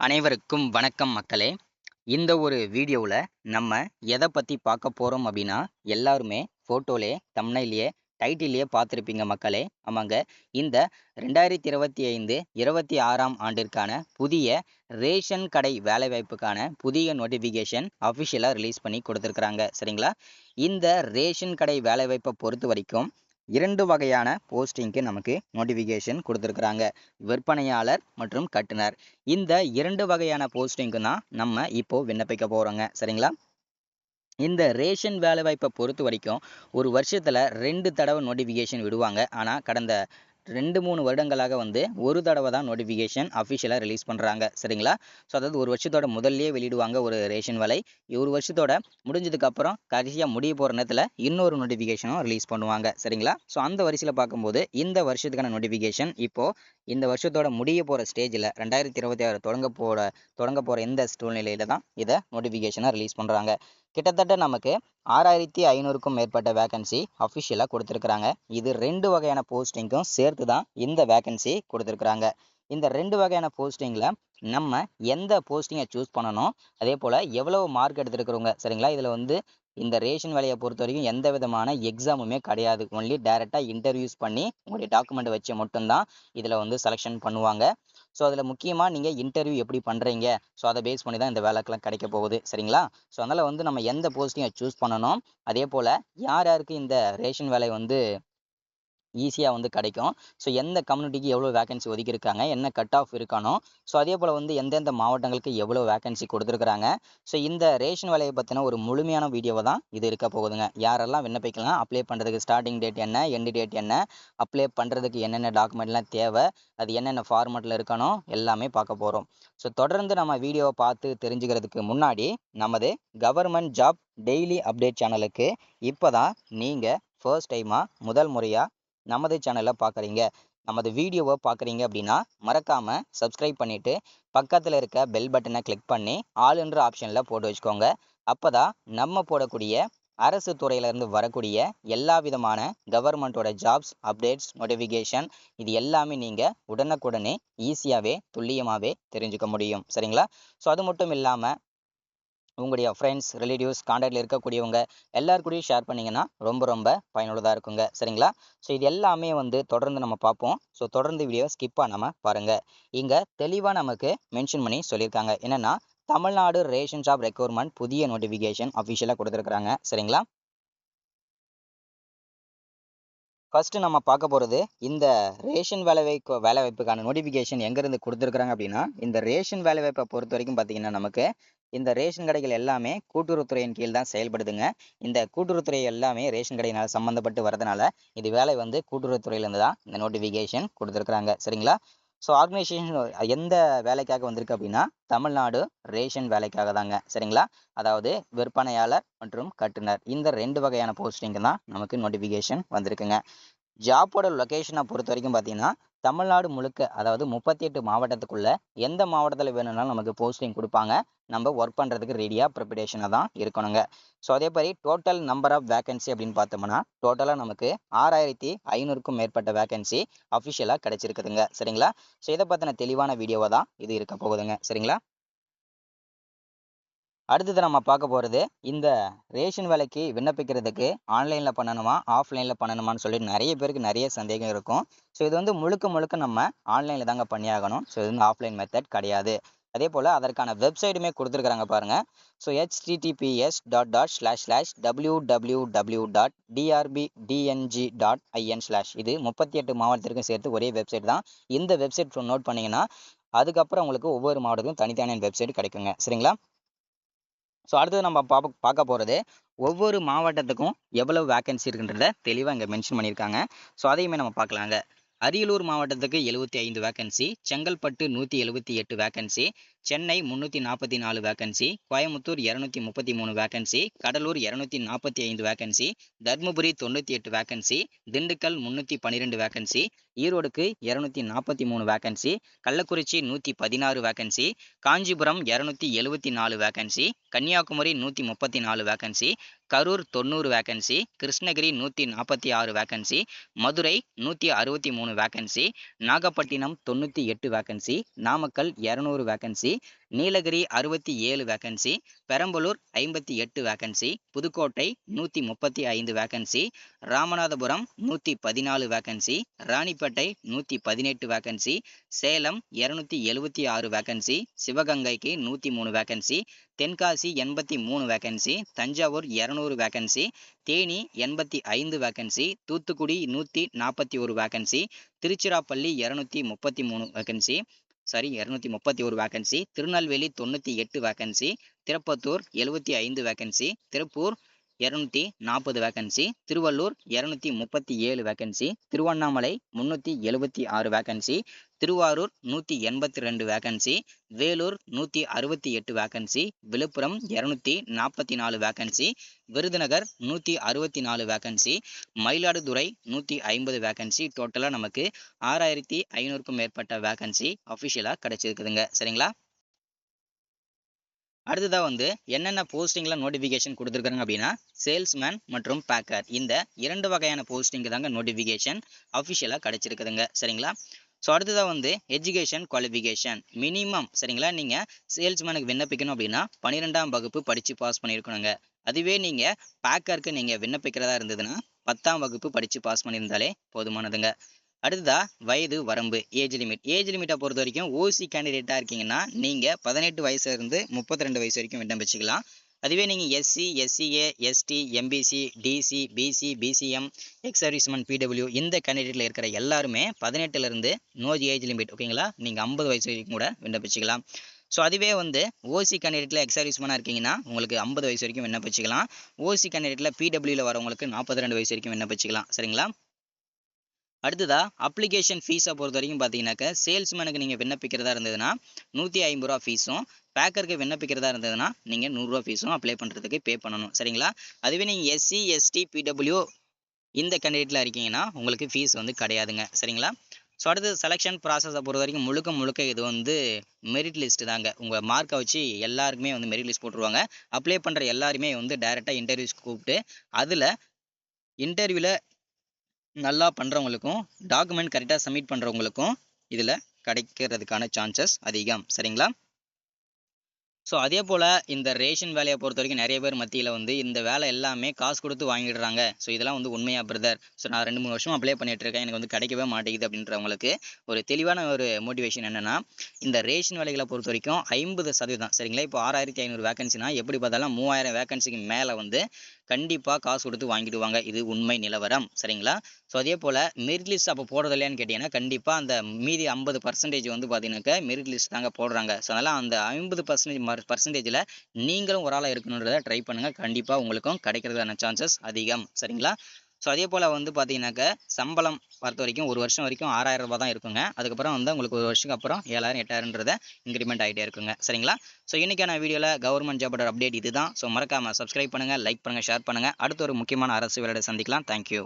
அனைவருக்கும் வணக்கம் மக்களே. இந்த ஒரு வீடியோவில் நம்ம எதை பற்றி பார்க்க போகிறோம் அப்படின்னா, எல்லாருமே ஃபோட்டோலே தம்ப்நெயிலே டைட்டிலே பார்த்துருப்பீங்க மக்களே. ஆமாங்க, இந்த 2025 26ஆம் ஆண்டிற்கான புதிய ரேஷன் கடை வேலைவாய்ப்புக்கான புதிய நோட்டிஃபிகேஷன் அஃபிஷியலாக ரிலீஸ் பண்ணி கொடுத்துருக்குறாங்க. சரிங்களா? இந்த ரேஷன் கடை வேலைவாய்ப்பை பொறுத்த வரைக்கும் 2 வகையான போஸ்டிங்க்கு நமக்கு நோட்டிஃபிகேஷன் கொடுத்துருக்குறாங்க. விற்பனையாளர் மற்றும் கட்டுனர். இந்த 2 வகையான போஸ்டிங்க்கு தான் நம்ம இப்போ விண்ணப்பிக்க போறோங்க. சரிங்களா? இந்த ரேஷன் வேலைவாய்ப்பை பொறுத்த வரைக்கும் ஒரு வருஷத்துல 2 தடவை நோட்டிஃபிகேஷன் விடுவாங்க. ஆனா கடந்த 2-3 வருடங்களாக ஒரு தடவை தான் நோட்டிஃபிகேஷன் அஃபிஷியலாக ரிலீஸ் பண்ணுறாங்க. சரிங்களா? ஸோ அதாவது ஒரு வருஷத்தோட முதல்லயே வெளியிடுவாங்க ஒரு ரேஷன் வேலை. ஒரு வருஷத்தோட முடிஞ்சதுக்கு அப்புறம் கடைசியாக முடிய போகிற நேரத்தில் இன்னொரு நோட்டிஃபிகேஷனும் ரிலீஸ் பண்ணுவாங்க. சரிங்களா? ஸோ அந்த வரிசையில் பார்க்கும்போது இந்த வருஷத்துக்கான நோட்டிஃபிகேஷன் இப்போ இந்த வருஷத்தோட முடிய போகிற ஸ்டேஜில் 2026 தொடங்க போகிற இந்த சூழ்நிலையில தான் இதை நோட்டிஃபிகேஷனை ரிலீஸ் பண்ணுறாங்க. கிட்டத்தட்ட நமக்கு 6500க்கும் மேற்பட்ட வேகன்சி அஃபிஷியலாக கொடுத்துருக்குறாங்க. இது 2 வகையான போஸ்டிங்க்கும் சேர்த்து தான் இந்த வேகன்சி கொடுத்துருக்குறாங்க. இந்த 2 வகையான போஸ்டிங்கில் நம்ம எந்த போஸ்டிங்கை சூஸ் பண்ணணும், அதே போல் எவ்வளவு மார்க் எடுத்துருக்குறவங்க. சரிங்களா? இதில் இந்த ரேஷன் வேலையை பொறுத்த வரைக்கும் எந்த விதமான எக்ஸாமுமே கிடையாது. ஒன்லி டைரெக்டாக இன்டர்வியூஸ் பண்ணி உங்களுடைய டாக்குமெண்ட் வச்சு மட்டும்தான் இதில் செலெக்ஷன் பண்ணுவாங்க. ஸோ அதில் முக்கியமாக நீங்கள் இன்டர்வியூ எப்படி பண்ணுறீங்க, ஸோ அதை பேஸ் பண்ணி தான் இந்த வேலைக்கெல்லாம் கிடைக்க போகுது. சரிங்களா? ஸோ அதனால் நம்ம எந்த போஸ்டிங்கை சூஸ் பண்ணணும், அதே போல் யார் யாருக்கு இந்த ரேஷன் வேலை ஈஸியாக கிடைக்கும், ஸோ எந்த கம்யூனிட்டிக்கு எவ்வளோ வேகன்சி ஒதுக்கியிருக்காங்க, என்ன கட் ஆஃப் இருக்கணும், ஸோ அதே போல் எந்தெந்த மாவட்டங்களுக்கு எவ்வளோ வேகன்சி கொடுத்துருக்குறாங்க. ஸோ இந்த ரேஷன் வேலையை பற்றின ஒரு முழுமையான வீடியோவை தான் இது இருக்க போகுதுங்க. யாரெல்லாம் விண்ணப்பிக்கலாம், அப்ளை பண்ணுறதுக்கு ஸ்டார்டிங் டேட் என்ன, எண்டு டேட் என்ன, அப்ளை பண்ணுறதுக்கு என்னென்ன டாக்குமெண்ட்லாம் தேவை, அது என்னென்ன ஃபார்மெட்டில் இருக்கணும், எல்லாமே பார்க்க போகிறோம். ஸோ தொடர்ந்து நம்ம வீடியோவை பார்த்து தெரிஞ்சுக்கிறதுக்கு முன்னாடி நமது கவர்மெண்ட் ஜாப் டெய்லி அப்டேட் சேனலுக்கு இப்போ தான் நீங்கள் ஃபர்ஸ்ட் டைமாக முதல் முறையாக நமது சேனலை பார்க்குறீங்க, நமது வீடியோவை பார்க்குறீங்க அப்படின்னா மறக்காமல் சப்ஸ்கிரைப் பண்ணிவிட்டு பக்கத்தில் இருக்க பெல் பட்டனை கிளிக் பண்ணி ஆல் என்ற ஆப்ஷனில் போட்டு வச்சுக்கோங்க. அப்போ தான் நம்ம போடக்கூடிய அரசு துறையிலேருந்து வரக்கூடிய எல்லா விதமான கவர்மெண்ட்டோட ஜாப்ஸ் அப்டேட்ஸ் நோட்டிஃபிகேஷன் இது எல்லாமே நீங்கள் உடனுக்குடனே ஈஸியாகவே துல்லியமாகவே தெரிஞ்சுக்க முடியும். சரிங்களா? ஸோ அது மட்டும் இல்லாமல் உங்களுடைய ஃப்ரெண்ட்ஸ், ரிலேட்டிவ்ஸ், காண்டாக்டில் இருக்கக்கூடியவங்க எல்லாருக்கூடயும் ஷேர் பண்ணிங்கன்னா ரொம்ப ரொம்ப பயனுள்ளதாக இருக்குங்க. சரிங்களா? ஸோ இது எல்லாமே தொடர்ந்து நம்ம பார்ப்போம். ஸோ தொடர்ந்து வீடியோ ஸ்கிப் பண்ணாமல் பாருங்கள். இங்கே தெளிவாக நமக்கு மென்ஷன் பண்ணி சொல்லியிருக்காங்க. என்னென்னா, தமிழ்நாடு ரேஷன் ஷாப் ரெக்யர்மெண்ட் புதிய நோட்டிஃபிகேஷன் அஃபிஷியலாக கொடுத்துருக்குறாங்க. சரிங்களா? ஃபர்ஸ்ட் நம்ம பார்க்க போகிறது இந்த ரேஷன் வேலைவாய்ப்புக்கான நோட்டிஃபிகேஷன் எங்கேருந்து கொடுத்துருக்குறாங்க அப்படின்னா, இந்த ரேஷன் வேலைவாய்ப்பை பொறுத்த வரைக்கும் பார்த்தீங்கன்னா நமக்கு இந்த ரேஷன் கடைகள் எல்லாமே கூட்டுறவுத்துறையின் கீழ் தான் செயல்படுதுங்க. இந்த கூட்டுறவுத்துறை எல்லாமே ரேஷன் கடையினால் சம்மந்தப்பட்டு வரதுனால இது வேலை கூட்டுறவுத்துறையிலேருந்து தான் இந்த நோட்டிஃபிகேஷன் கொடுத்துருக்குறாங்க. சரிங்களா? ஸோ ஆர்கனைசேஷன் எந்த வேலைக்காக வந்திருக்கு அப்படின்னா, தமிழ்நாடு ரேஷன் வேலைக்காக தாங்க. சரிங்களா? அதாவது விற்பனையாளர் மற்றும் கட்டுனர் இந்த 2 வகையான போஸ்டிங்கு தான் நமக்கு நோட்டிஃபிகேஷன் வந்திருக்குங்க. ஜாப்போட லொக்கேஷனை பொறுத்த வரைக்கும் பார்த்தீங்கன்னா, தமிழ்நாடு முழுக்க அதாவது 38 மாவட்டத்துக்குள்ள எந்த மாவட்டத்தில் வேணும்னாலும் நமக்கு போஸ்டிங் கொடுப்பாங்க. நம்ம ஒர்க் பண்ணுறதுக்கு ரெடியாக ப்ரிப்பரேஷனாக தான் இருக்கணுங்க. ஸோ அதே மாதிரி டோட்டல் நம்பர் ஆஃப் வேகன்சி அப்படின்னு பார்த்தோம்னா, டோட்டலாக நமக்கு 6500க்கும் மேற்பட்ட வேகன்சி அஃபிஷியலாக கிடைச்சிருக்குதுங்க. சரிங்களா? ஸோ இதை பற்றின தெளிவான வீடியோவாக தான் இது இருக்க போகுதுங்க. சரிங்களா? அடுத்தது நம்ம பார்க்க போகிறது இந்த ரேஷன் வேலைக்கு விண்ணப்பிக்கிறதுக்கு ஆன்லைனில் பண்ணணுமா, ஆஃப்லைனில் பண்ணணுமான்னு சொல்லி நிறைய பேருக்கு நிறைய சந்தேகம் இருக்கும். ஸோ இது முழுக்க முழுக்க நம்ம ஆன்லைனில் தாங்க பண்ணியாகணும். ஸோ இது ஆஃப்லைன் மெத்தட் கிடையாது. அதே போல் அதற்கான வெப்சைட்டுமே கொடுத்துருக்குறாங்க பாருங்கள். ஸோ https://www.drbdng.in/ இது 38 மாவட்டத்திற்கும் சேர்த்து ஒரே வெப்சைட் தான். இந்த வெப்சைட் நோட் பண்ணிங்கன்னா அதுக்கப்புறம் உங்களுக்கு ஒவ்வொரு மாவட்டத்துக்கும் தனித்தனியான வெப்சைட் கிடைக்குங்க. சரிங்களா? ஸோ அடுத்தது நம்ம பார்க்க போகிறது ஒவ்வொரு மாவட்டத்துக்கும் எவ்வளவு வேகன்சி இருக்குன்றத தெளிவாக இங்கே மென்ஷன் பண்ணியிருக்காங்க. ஸோ அதையுமே நம்ம பார்க்கலாங்க. அரியலூர் மாவட்டத்துக்கு 75 vacancy, Chengalpattu 178 vacancy, Chennai 344 vacancy, Coimbatore 233 vacancy, Cuddalore 245 vacancy, Dharmapuri 98 vacancy, Dindigul 312 vacancy, ஈரோடுக்கு 243 vacancy, Kallakurichi 116 vacancy, Kanchipuram 274 vacancy, Kanniyakumari 134 vacancy, Karur 90 vacancy, Krishnagiri 146 vacancy, Madurai 163 vacancy, Nagapattinam 98 vacancy, Namakkal 200 vacancy, Nilgiri 67 vacancy, Perambalur 58 vacancy, Pudukkottai 135 vacancy, Ramanathapuram 114 vacancy, Ranipet 118 vacancy, Salem 276 vacancy, சிவகங்கைக்கு 103 vacancy, Tenkasi 83 vacancy, Thanjavur 200 vacancy, Theni 85 vacancy, Thoothukudi 141 vacancy, Tiruchirappalli 233 vacancy, 231 vacancy, Tirunelveli 98 vacancy, Tirupattur 75 vacancy, Tiruppur 240 vacancy, Tiruvallur 237 vacancy, Tiruvannamalai 376 vacancy, Tiruvarur 182 vacancy, Vellore 168 vacancy, Viluppuram 244 vacancy, Virudhunagar 164 vacancy, Mayiladuthurai 150 vacancy. டோட்டலாக நமக்கு 6500க்கும் மேற்பட்ட vacancy அஃபிஷியலாக கிடைச்சிருக்குதுங்க. சரிங்களா? அடுத்ததாக வந்து என்னென்ன போஸ்டிங்கில் notification கொடுத்துருக்காங்க அப்படின்னா, சேல்ஸ்மேன் மற்றும் பேக்கர் இந்த 2 வகையான போஸ்டிங்கு தாங்க நோட்டிஃபிகேஷன் அஃபிஷியலாக கிடைச்சிருக்குதுங்க. சரிங்களா? ஸோ அடுத்ததாக வந்து எஜுகேஷன் குவாலிஃபிகேஷன் மினிமம். சரிங்களா? நீங்கள் சேல்ஸ்மேனுக்கு விண்ணப்பிக்கணும் அப்படின்னா 12ஆம் வகுப்பு படித்து பாஸ் பண்ணியிருக்கணுங்க. அதுவே நீங்கள் பேக்கருக்கு நீங்கள் விண்ணப்பிக்கிறதா இருந்ததுன்னா 10ஆம் வகுப்பு படித்து பாஸ் பண்ணியிருந்தாலே போதுமானதுங்க. அடுத்ததா வயது வரம்பு, ஏஜ் லிமிட்டை பொறுத்த வரைக்கும் ஓசி கேண்டிடேட்டாக இருக்கீங்கன்னா நீங்கள் 18 வயசுல இருந்து 32 வயசு வரைக்கும் விண்ணப்பிச்சுக்கலாம். அதுவே நீங்கள் SC, SCA, ST, MBC, DC, BC, BCM, ex serviceman, PW இந்த கேண்டிடேட்டில் இருக்கிற எல்லாருமே 18லேருந்து நோ ஏஜ் லிமிட். ஓகேங்களா? நீங்கள் 50 வயசு வரைக்கும் கூட விண்ணப்பிச்சுக்கலாம். ஸோ அதுவே வந்து ஓசி கேண்டிடேட்டில் எக்ஸ் சர்வீஸ்மேனாக இருக்கீங்கன்னா உங்களுக்கு 50 வயசு வரைக்கும் விண்ணப்பிச்சுக்கலாம். ஓசி கேண்டிடேட்டில் பிடபிள்யூவில் வரவங்களுக்கு 42 வயசு வரைக்கும் விண்ணப்பிச்சுக்கலாம். சரிங்களா? அடுத்ததா அப்ளிகேஷன் ஃபீஸை பொறுத்த வரைக்கும் பார்த்தீங்கன்னாக்க சேல்ஸ்மேனுக்கு நீங்கள் விண்ணப்பிக்கிறதா இருந்ததுன்னா 150 ரூபா ஃபீஸும், பேக்கருக்கு விண்ணப்பிக்கிறதா இருந்ததுன்னா நீங்கள் 100 ரூபா ஃபீஸும் அப்ளை பண்ணுறதுக்கு பே பண்ணணும். சரிங்களா? அதுவே நீங்கள் எஸ்சி, எஸ்டி, பிடபிள்யூ இந்த கேண்டிடேட்டில் இருக்கீங்கன்னா உங்களுக்கு ஃபீஸ் வந்து கிடையாதுங்க. சரிங்களா? ஸோ அடுத்து செலெக்ஷன் ப்ராசஸை பொறுத்த வரைக்கும் முழுக்க இது வந்து மெரிட் லிஸ்ட் தாங்க. உங்கள் மார்க்கை வச்சு எல்லாருக்குமே வந்து மெரிட் லிஸ்ட் போட்டுருவாங்க. அப்ளை பண்ணுற எல்லாருமே வந்து டைரெக்டாக இன்டர்வியூஸ் கூப்பிட்டு அதில் இன்டர்வியூவில் நல்லா பண்ணுறவங்களுக்கும் டாக்குமெண்ட் கரெக்டாக சப்மிட் பண்ணுறவங்களுக்கும் இதில் கிடைக்கிறதுக்கான சான்சஸ் அதிகம். சரிங்களா? ஸோ அதே போல் இந்த ரேஷன் வேலையை பொறுத்த வரைக்கும் நிறைய பேர் மத்தியில் வந்து இந்த வேலை எல்லாமே காசு கொடுத்து வாங்கிடுறாங்க. ஸோ இதெல்லாம் வந்து உண்மையா பிரதர்? ஸோ நான் 2-3 வருஷம் அப்ளை பண்ணிட்டு இருக்கேன், எனக்கு வந்து கிடைக்கவே மாட்டேங்குது அப்படின்றவங்களுக்கு ஒரு தெளிவான ஒரு மோட்டிவேஷன் என்னென்னா, இந்த ரேஷன் வேலைகளை பொறுத்த வரைக்கும் 50%. சரிங்களா? இப்போ 6500 வேகன்சினா எப்படி பார்த்தாலும் 3000 வேகன்சிக்கு மேலே வந்து கண்டிப்பாக காசு கொடுத்து வாங்கிடுவாங்க. இது உண்மை நிலவரம். சரிங்களா? ஸோ அதே போல் மெரிட் லிஸ்ட் அப்போ போடுறது இல்லையான்னு கேட்டிங்கன்னா, கண்டிப்பாக அந்த மீதி 50% வந்து பார்த்தீங்கன்னாக்கா மெரிட் லிஸ்ட் தாங்க போடுறாங்க. ஸோ அதனால் அந்த 50% நீங்களும் ஒரு ஆளாக இருக்கணுன்றதை ட்ரை பண்ணுங்கள். கண்டிப்பாக உங்களுக்கும் கிடைக்கிறதுக்கான சான்சஸ் அதிகம். சரிங்களா? ஸோ அதே போல் வந்து பார்த்தீங்கன்னாக்கா சம்பளம் பொறுத்த வரைக்கும் 1 வருஷம் வரைக்கும் 6000 ரூபா தான் இருக்குங்க. அதுக்கப்புறம் வந்து உங்களுக்கு 1 வருஷத்துக்கு அப்புறம் 7000, 8000ன்றத இன்க்ரிமெண்ட் ஆகிட்டே இருக்குங்க. சரிங்களா? ஸோ இன்றைக்கான வீடியோவில் கவர்மெண்ட் ஜாபோட அப்டேட் இதுதான். ஸோ மறக்காமல் சப்ஸ்கிரைப் பண்ணுங்கள், லைக் பண்ணுங்கள், ஷேர் பண்ணுங்கள். அடுத்த ஒரு முக்கியமான அரசு வேலையை சந்திக்கலாம். தேங்க்யூ.